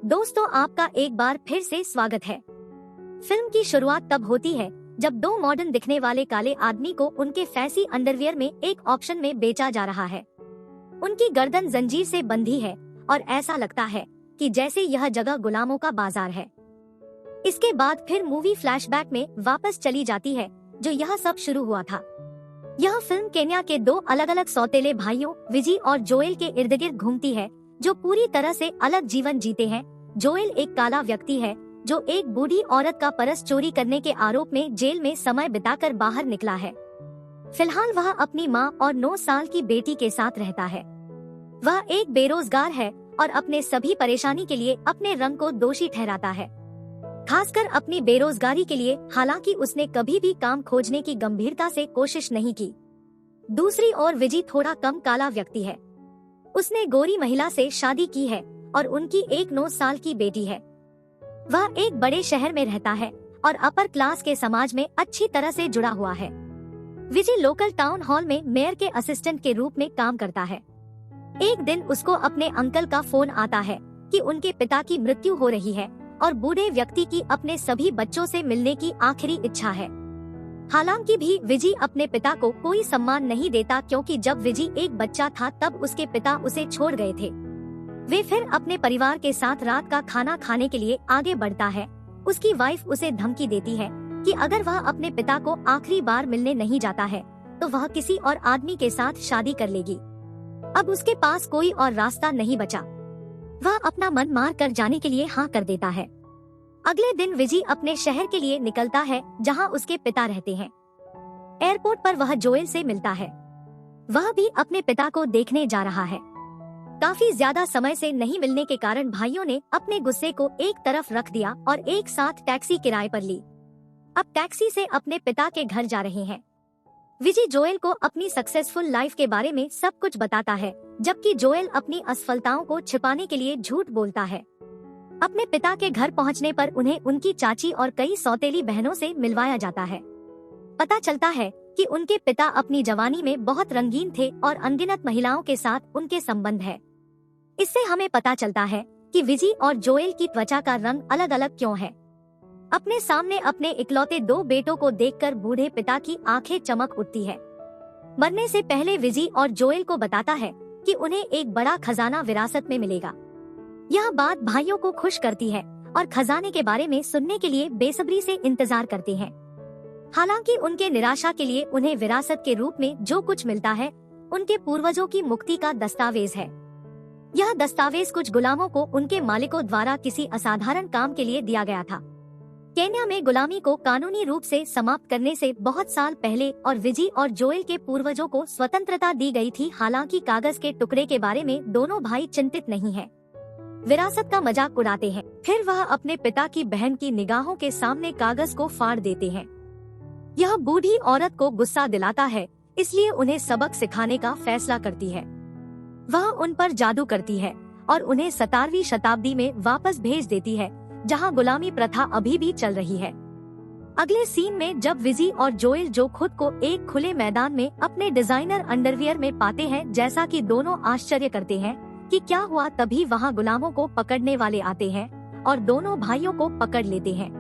दोस्तों, आपका एक बार फिर से स्वागत है। फिल्म की शुरुआत तब होती है जब दो मॉडर्न दिखने वाले काले आदमी को उनके फैंसी अंडरवियर में एक ऑक्शन में बेचा जा रहा है। उनकी गर्दन जंजीर से बंधी है और ऐसा लगता है कि जैसे यह जगह गुलामों का बाजार है। इसके बाद फिर मूवी फ्लैशबैक में वापस चली जाती है जो यह सब शुरू हुआ था। यह फिल्म केन्या के दो अलग अलग सौतेले भाइयों विजी और जोएल के इर्द गिर्द घूमती है जो पूरी तरह से अलग जीवन जीते हैं। जोएल एक काला व्यक्ति है जो एक बूढ़ी औरत का पर्स चोरी करने के आरोप में जेल में समय बिताकर बाहर निकला है। फिलहाल वह अपनी मां और 9 साल की बेटी के साथ रहता है। वह एक बेरोजगार है और अपने सभी परेशानी के लिए अपने रंग को दोषी ठहराता है, खासकर अपनी बेरोजगारी के लिए। हालांकि उसने कभी भी काम खोजने की गंभीरता से कोशिश नहीं की। दूसरी ओर विजी थोड़ा कम काला व्यक्ति है। उसने गोरी महिला से शादी की है और उनकी एक 9 साल की बेटी है। वह एक बड़े शहर में रहता है और अपर क्लास के समाज में अच्छी तरह से जुड़ा हुआ है। विजी लोकल टाउन हॉल में मेयर के असिस्टेंट के रूप में काम करता है। एक दिन उसको अपने अंकल का फोन आता है कि उनके पिता की मृत्यु हो रही है और बूढ़े व्यक्ति की अपने सभी बच्चों से मिलने की आखिरी इच्छा है। हालांकि भी विजी अपने पिता को कोई सम्मान नहीं देता, क्योंकि जब विजी एक बच्चा था तब उसके पिता उसे छोड़ गए थे। वे फिर अपने परिवार के साथ रात का खाना खाने के लिए आगे बढ़ता है। उसकी वाइफ उसे धमकी देती है कि अगर वह अपने पिता को आखिरी बार मिलने नहीं जाता है तो वह किसी और आदमी के साथ शादी कर लेगी। अब उसके पास कोई और रास्ता नहीं बचा। वह अपना मन मार कर जाने के लिए हाँ कर देता है। अगले दिन विजी अपने शहर के लिए निकलता है जहां उसके पिता रहते हैं। एयरपोर्ट पर वह जोएल से मिलता है। वह भी अपने पिता को देखने जा रहा है। काफी ज्यादा समय से नहीं मिलने के कारण भाइयों ने अपने गुस्से को एक तरफ रख दिया और एक साथ टैक्सी किराए पर ली। अब टैक्सी से अपने पिता के घर जा रहे हैं। विजी जोएल को अपनी सक्सेसफुल लाइफ के बारे में सब कुछ बताता है, जबकि जोएल अपनी असफलताओं को छिपाने के लिए झूठ बोलता है। अपने पिता के घर पहुंचने पर उन्हें उनकी चाची और कई सौतेली बहनों से मिलवाया जाता है। पता चलता है कि उनके पिता अपनी जवानी में बहुत रंगीन थे और अनगिनत महिलाओं के साथ उनके संबंध है। इससे हमें पता चलता है कि विजी और जोएल की त्वचा का रंग अलग अलग क्यों है। अपने सामने अपने इकलौते 2 बेटों को देखकर बूढ़े पिता की आंखें चमक उठती है। मरने से पहले विजी और जोएल को बताता है कि उन्हें एक बड़ा खजाना विरासत में मिलेगा। यह बात भाइयों को खुश करती है और खजाने के बारे में सुनने के लिए बेसब्री से इंतजार करते हैं। हालांकि उनके निराशा के लिए उन्हें विरासत के रूप में जो कुछ मिलता है उनके पूर्वजों की मुक्ति का दस्तावेज है। यह दस्तावेज कुछ गुलामों को उनके मालिकों द्वारा किसी असाधारण काम के लिए दिया गया था। केन्या में गुलामी को कानूनी रूप से समाप्त करने से बहुत साल पहले और विजी और जोएल के पूर्वजों को स्वतंत्रता दी गई थी। हालांकि कागज के टुकड़े के बारे में दोनों भाई चिंतित नहीं हैं। विरासत का मजाक उड़ाते हैं। फिर वह अपने पिता की बहन की निगाहों के सामने कागज को फाड़ देते हैं। यह बूढ़ी औरत को गुस्सा दिलाता है, इसलिए उन्हें सबक सिखाने का फैसला करती है। वह उन पर जादू करती है और उन्हें 17वीं शताब्दी में वापस भेज देती है, जहां गुलामी प्रथा अभी भी चल रही है। अगले सीन में जब विजी और जोएल जो खुद को एक खुले मैदान में अपने डिजाइनर अंडरवियर में पाते हैं, जैसा कि दोनों आश्चर्य करते हैं कि क्या हुआ, तभी वहां गुलामों को पकड़ने वाले आते हैं और दोनों भाइयों को पकड़ लेते हैं।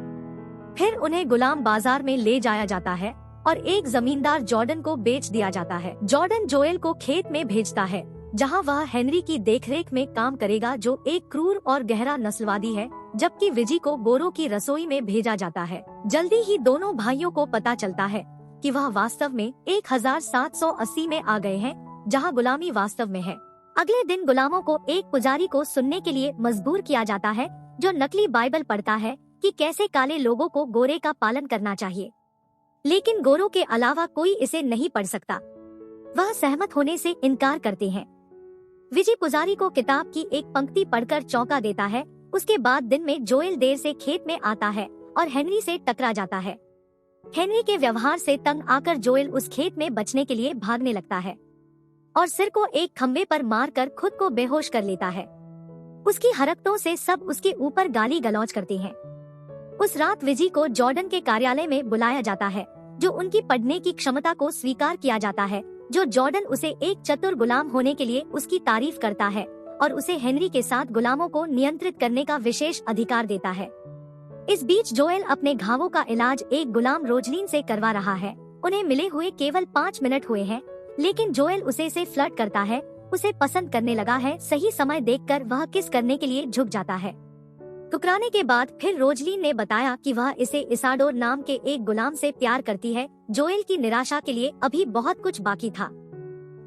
फिर उन्हें गुलाम बाजार में ले जाया जाता है और एक जमींदार जॉर्डन को बेच दिया जाता है। जॉर्डन जोएल को खेत में भेजता है जहां वह हेनरी की देखरेख में काम करेगा, जो एक क्रूर और गहरा नस्लवादी है, जबकि विजी को गोरों की रसोई में भेजा जाता है। जल्दी ही दोनों भाइयों को पता चलता है कि वह वास्तव में 1780 में आ गए हैं, जहां गुलामी वास्तव में है। अगले दिन गुलामों को एक पुजारी को सुनने के लिए मजबूर किया जाता है, जो नकली बाइबल पढ़ता है कि कैसे काले लोगों को गोरे का पालन करना चाहिए, लेकिन गोरों के अलावा कोई इसे नहीं पढ़ सकता। वह सहमत होने से इनकार करते हैं। विजी पुजारी को किताब की एक पंक्ति पढ़कर चौंका देता है। उसके बाद दिन में जोएल देर से खेत में आता है और हेनरी से टकरा जाता है। हेनरी के व्यवहार से तंग आकर जोएल उस खेत में बचने के लिए भागने लगता है और सिर को एक खंबे पर मारकर खुद को बेहोश कर लेता है। उसकी हरकतों से सब उसके ऊपर गाली गलौज करते हैं। उस रात विजी को जॉर्डन के कार्यालय में बुलाया जाता है, जो उनकी पढ़ने की क्षमता को स्वीकार किया जाता है, जो जॉर्डन उसे एक चतुर गुलाम होने के लिए उसकी तारीफ करता है और उसे हेनरी के साथ गुलामों को नियंत्रित करने का विशेष अधिकार देता है। इस बीच जोएल अपने घावों का इलाज एक गुलाम रोजलिन से करवा रहा है। उन्हें मिले हुए केवल 5 मिनट हुए हैं, लेकिन जोएल उसे से फ्लर्ट करता है, उसे पसंद करने लगा है। सही समय देखकर वह किस करने के लिए झुक जाता है। ठुकराने के बाद फिर रोजलिन ने बताया कि वह इसे इसाडोर नाम के एक गुलाम से प्यार करती है। जोएल की निराशा के लिए अभी बहुत कुछ बाकी था।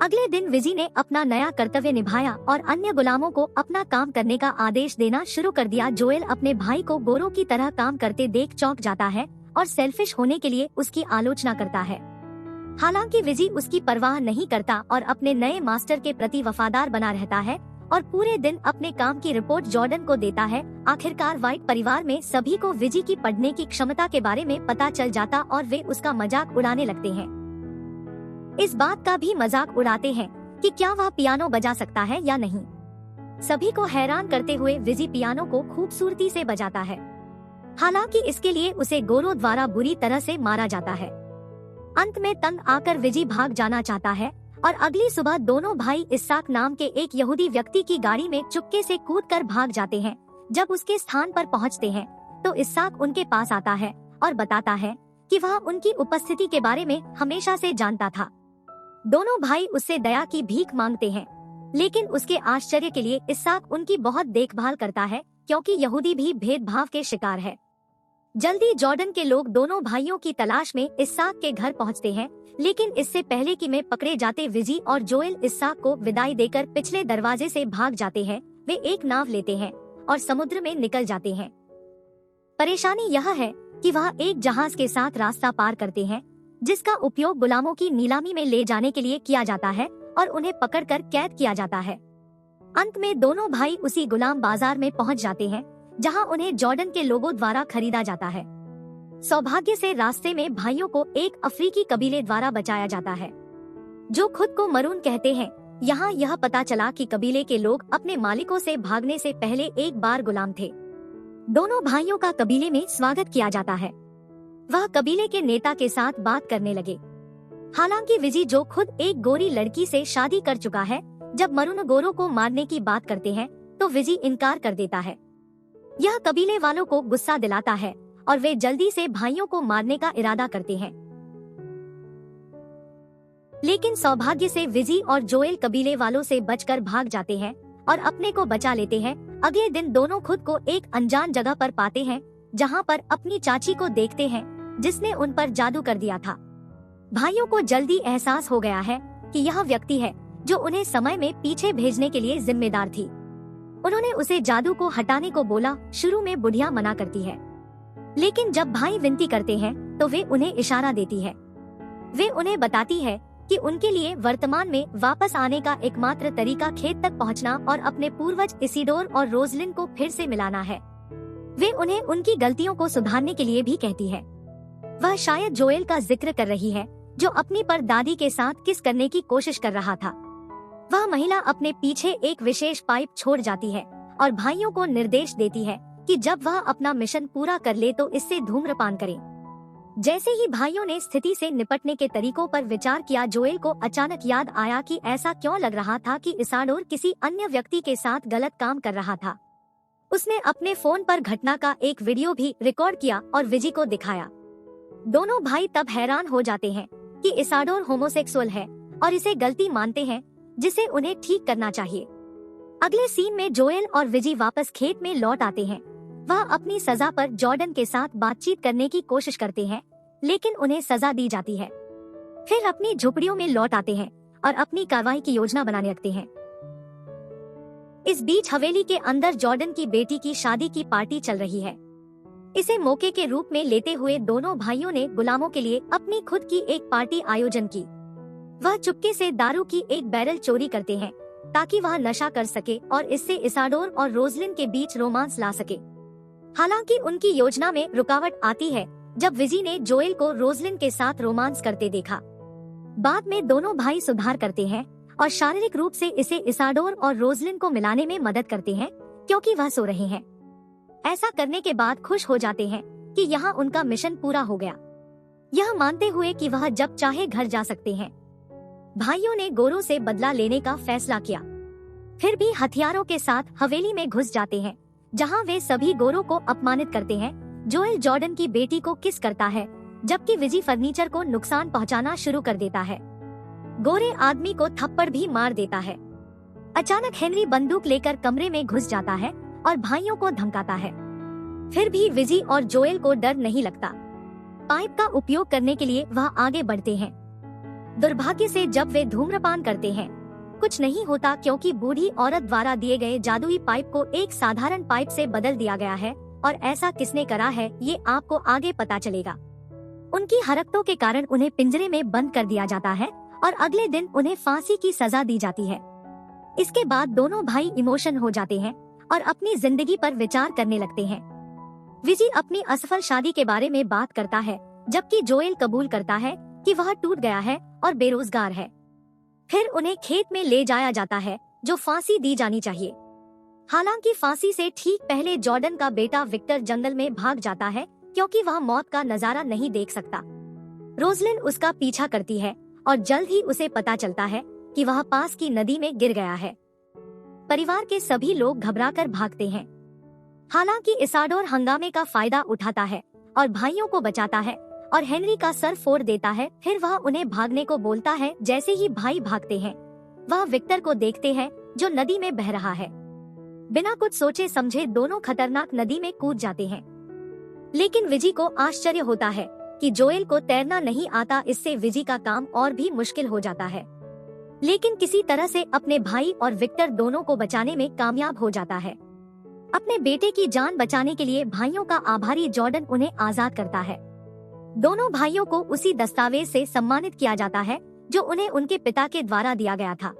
अगले दिन विजी ने अपना नया कर्तव्य निभाया और अन्य गुलामों को अपना काम करने का आदेश देना शुरू कर दिया। जोएल अपने भाई को गोरों की तरह काम करते देख चौंक जाता है और सेल्फिश होने के लिए उसकी आलोचना करता है। हालांकि विजी उसकी परवाह नहीं करता और अपने नए मास्टर के प्रति वफादार बना रहता है और पूरे दिन अपने काम की रिपोर्ट जॉर्डन को देता है। आखिरकार व्हाइट परिवार में सभी को विजी की पढ़ने की क्षमता के बारे में पता चल जाता और वे उसका मजाक उड़ाने लगते हैं। इस बात का भी मजाक उड़ाते हैं कि क्या वह पियानो बजा सकता है या नहीं। सभी को हैरान करते हुए विजी पियानो को खूबसूरती से बजाता है। हालांकि इसके लिए उसे गोरों द्वारा बुरी तरह से मारा जाता है। अंत में तंग आकर विजी भाग जाना चाहता है और अगली सुबह दोनों भाई इस्साक नाम के एक यहूदी व्यक्ति की गाड़ी में चुपके से कूदकर भाग जाते हैं। जब उसके स्थान पर पहुंचते हैं तो इस्साक उनके पास आता है और बताता है कि वह उनकी उपस्थिति के बारे में हमेशा से जानता था। दोनों भाई उससे दया की भीख मांगते हैं, लेकिन उसके आश्चर्य के लिए इस्साक उनकी बहुत देखभाल करता है, क्योंकि यहूदी भी भेदभाव के शिकार है। जल्दी जॉर्डन के लोग दोनों भाइयों की तलाश में इस्साक के घर पहुंचते हैं, लेकिन इससे पहले कि में पकड़े जाते विजी और जोएल इस्साक को विदाई देकर पिछले दरवाजे से भाग जाते हैं। वे एक नाव लेते हैं और समुद्र में निकल जाते हैं। परेशानी यह है कि वह एक जहाज के साथ रास्ता पार करते हैं, जिसका उपयोग गुलामों की नीलामी में ले जाने के लिए किया जाता है और उन्हें पकड़कर कैद किया जाता है। अंत में दोनों भाई उसी गुलाम बाजार में पहुंच जाते हैं, जहां उन्हें जॉर्डन के लोगों द्वारा खरीदा जाता है। सौभाग्य से रास्ते में भाइयों को एक अफ्रीकी कबीले द्वारा बचाया जाता है, जो खुद को मरून कहते हैं। यहाँ यह पता चला कि कबीले के लोग अपने मालिकों से भागने से पहले एक बार गुलाम थे। दोनों भाइयों का कबीले में स्वागत किया जाता है। वह कबीले के नेता के साथ बात करने लगे। हालांकि विजी, जो खुद एक गोरी लड़की से शादी कर चुका है, जब मरून गोरों को मारने की बात करते हैं तो विजी इनकार कर देता है। यह कबीले वालों को गुस्सा दिलाता है और वे जल्दी से भाइयों को मारने का इरादा करते हैं। लेकिन सौभाग्य से विजी और जोएल कबीले वालों से बचकर भाग जाते हैं और अपने को बचा लेते हैं। अगले दिन दोनों खुद को एक अनजान जगह पर पाते हैं, जहां पर अपनी चाची को देखते हैं, जिसने उन पर जादू कर दिया था। भाइयों को जल्दी एहसास हो गया है कि यह व्यक्ति है जो उन्हें समय में पीछे भेजने के लिए जिम्मेदार थी। उन्होंने उसे जादू को हटाने को बोला। शुरू में बुढ़िया मना करती है, लेकिन जब भाई विनती करते हैं तो वे उन्हें इशारा देती है। वे उन्हें बताती है कि उनके लिए वर्तमान में वापस आने का एकमात्र तरीका खेत तक पहुंचना और अपने पूर्वज इसिडोर और रोजलिन को फिर से मिलाना है। वे उन्हें उनकी गलतियों को सुधारने के लिए भी कहती है। वह शायद जोएल का जिक्र कर रही है, जो अपनी परदादी के साथ किस करने की कोशिश कर रहा था। वह महिला अपने पीछे एक विशेष पाइप छोड़ जाती है और भाइयों को निर्देश देती है कि जब वह अपना मिशन पूरा कर ले तो इससे धूम्रपान करें। जैसे ही भाइयों ने स्थिति से निपटने के तरीकों पर विचार किया, जोएल को अचानक याद आया कि ऐसा क्यों लग रहा था कि इसाडोर किसी अन्य व्यक्ति के साथ गलत काम कर रहा था। उसने अपने फोन पर घटना का एक वीडियो भी रिकॉर्ड किया और विजी को दिखाया। दोनों भाई तब हैरान हो जाते हैं कि इसाडोर होमोसेक्सुअल है और इसे गलती मानते हैं, जिसे उन्हें ठीक करना चाहिए। अगले सीन में जोएल और विजी वापस खेत में लौट आते हैं। वह अपनी सजा पर जॉर्डन के साथ बातचीत करने की कोशिश करते हैं, लेकिन उन्हें सजा दी जाती है। फिर अपनी झोपड़ियों में लौट आते हैं और अपनी कार्रवाई की योजना बनाने लगते हैं। इस बीच हवेली के अंदर जॉर्डन की बेटी की शादी की पार्टी चल रही है। इसे मौके के रूप में लेते हुए दोनों भाइयों ने गुलामों के लिए अपनी खुद की एक पार्टी आयोजन की। वह चुपके से दारू की एक बैरल चोरी करते हैं ताकि वह नशा कर सके और इससे इसाडोर और रोजलिन के बीच रोमांस ला सके। हालांकि उनकी योजना में रुकावट आती है जब विजी ने जोएल को रोजलिन के साथ रोमांस करते देखा। बाद में दोनों भाई सुधार करते हैं और शारीरिक रूप से इसे इसाडोर और रोजलिन को मिलाने में मदद करते हैं, क्योंकि वह सो रहे हैं। ऐसा करने के बाद खुश हो जाते हैं कि यहाँ उनका मिशन पूरा हो गया, यह मानते हुए कि वह जब चाहे घर जा सकते हैं। भाइयों ने गोरों से बदला लेने का फैसला किया। फिर भी हथियारों के साथ हवेली में घुस जाते हैं, जहां वे सभी गोरों को अपमानित करते हैं। जोएल जॉर्डन की बेटी को किस करता है, जबकि विजी फर्नीचर को नुकसान पहुंचाना शुरू कर देता है। गोरे आदमी को थप्पड़ भी मार देता है। अचानक हेनरी बंदूक लेकर कमरे में घुस जाता है और भाइयों को धमकाता है। फिर भी विजी और जोएल को डर नहीं लगता। पाइप का उपयोग करने के लिए वह आगे बढ़ते हैं। दुर्भाग्य से जब वे धूम्रपान करते हैं, कुछ नहीं होता, क्योंकि बूढ़ी औरत द्वारा दिए गए जादुई पाइप को एक साधारण पाइप से बदल दिया गया है। और ऐसा किसने करा है, ये आपको आगे पता चलेगा। उनकी हरकतों के कारण उन्हें पिंजरे में बंद कर दिया जाता है और अगले दिन उन्हें फांसी की सजा दी जाती है। इसके बाद दोनों भाई इमोशन हो जाते हैं और अपनी जिंदगी पर विचार करने लगते हैं। विजी अपनी असफल शादी के बारे में बात करता है, जबकि जोएल कबूल करता है कि वह टूट गया है और बेरोजगार है। फिर उन्हें खेत में ले जाया जाता है, जो फांसी दी जानी चाहिए। हालांकि फांसी से ठीक पहले जॉर्डन का बेटा विक्टर जंगल में भाग जाता है, क्योंकि वह मौत का नजारा नहीं देख सकता। रोजलिन उसका पीछा करती है और जल्द ही उसे पता चलता है कि वह पास की नदी में गिर गया है। परिवार के सभी लोग घबराकर भागते हैं। हालांकि इसाडोर हंगामे का फायदा उठाता है और भाइयों को बचाता है और हेनरी का सर फोड़ देता है। फिर वह उन्हें भागने को बोलता है। जैसे ही भाई भागते हैं, वह विक्टर को देखते हैं जो नदी में बह रहा है। बिना कुछ सोचे समझे दोनों खतरनाक नदी में कूद जाते हैं। लेकिन विजी को आश्चर्य होता है कि जोएल को तैरना नहीं आता। इससे विजी का काम और भी मुश्किल हो जाता है, लेकिन किसी तरह से अपने भाई और विक्टर दोनों को बचाने में कामयाब हो जाता है। अपने बेटे की जान बचाने के लिए भाइयों का आभारी जॉर्डन उन्हें आजाद करता है। दोनों भाइयों को उसी दस्तावेज से सम्मानित किया जाता है जो उन्हें उनके पिता के द्वारा दिया गया था।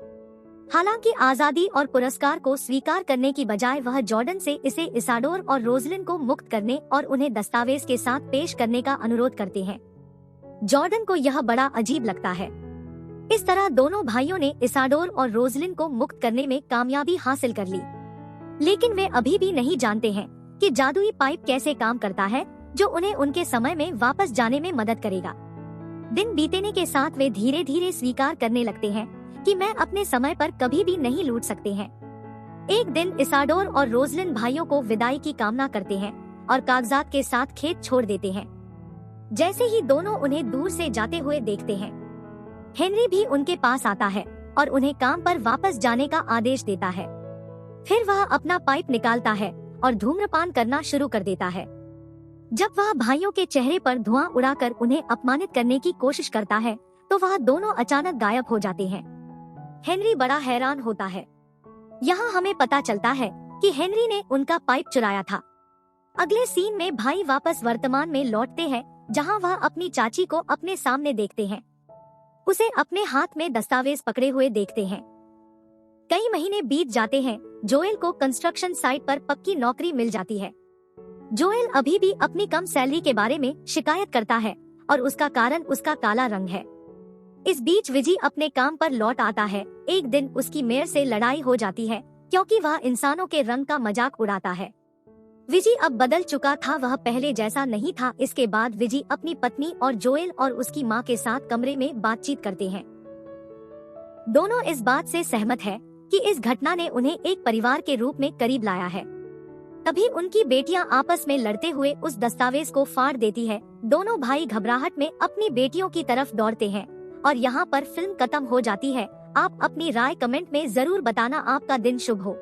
हालांकि आजादी और पुरस्कार को स्वीकार करने की बजाय वह जॉर्डन से इसे इसाडोर और रोजलिन को मुक्त करने और उन्हें दस्तावेज के साथ पेश करने का अनुरोध करते हैं। जॉर्डन को यह बड़ा अजीब लगता है। इस तरह दोनों भाइयों ने इसाडोर और रोजलिन को मुक्त करने में कामयाबी हासिल कर ली, लेकिन वे अभी भी नहीं जानते हैं कि जादुई पाइप कैसे काम करता है, जो उन्हें उनके समय में वापस जाने में मदद करेगा। दिन बीतने के साथ वे धीरे धीरे स्वीकार करने लगते हैं कि मैं अपने समय पर कभी भी नहीं लौट सकते हैं। एक दिन इसाडोर और रोजलिन भाइयों को विदाई की कामना करते हैं और कागजात के साथ खेत छोड़ देते हैं। जैसे ही दोनों उन्हें दूर से जाते हुए देखते हैं, हेनरी भी उनके पास आता है और उन्हें काम पर वापस जाने का आदेश देता है। फिर वह अपना पाइप निकालता है और धूम्रपान करना शुरू कर देता है। जब वह भाइयों के चेहरे पर धुआं उड़ाकर उन्हें अपमानित करने की कोशिश करता है, तो वह दोनों अचानक गायब हो जाते हैं। हेनरी बड़ा हैरान होता है। यहाँ हमें पता चलता है कि हेनरी ने उनका पाइप चुराया था। अगले सीन में भाई वापस वर्तमान में लौटते हैं, जहाँ वह अपनी चाची को अपने सामने देखते हैं। उसे अपने हाथ में दस्तावेज पकड़े हुए देखते हैं। कई महीने बीत जाते हैं। जोएल को कंस्ट्रक्शन साइट पर पक्की नौकरी मिल जाती है। जोएल अभी भी अपनी कम सैलरी के बारे में शिकायत करता है और उसका कारण उसका काला रंग है। इस बीच विजी अपने काम पर लौट आता है। एक दिन उसकी मेयर से लड़ाई हो जाती है, क्योंकि वह इंसानों के रंग का मजाक उड़ाता है। विजी अब बदल चुका था, वह पहले जैसा नहीं था। इसके बाद विजी अपनी पत्नी और जोएल और उसकी माँ के साथ कमरे में बातचीत करते हैं। दोनों इस बात से सहमत है कि इस घटना ने उन्हें एक परिवार के रूप में करीब लाया है। तभी उनकी बेटियां आपस में लड़ते हुए उस दस्तावेज को फाड़ देती है। दोनों भाई घबराहट में अपनी बेटियों की तरफ दौड़ते हैं और यहाँ पर फिल्म खत्म हो जाती है। आप अपनी राय कमेंट में जरूर बताना। आपका दिन शुभ हो।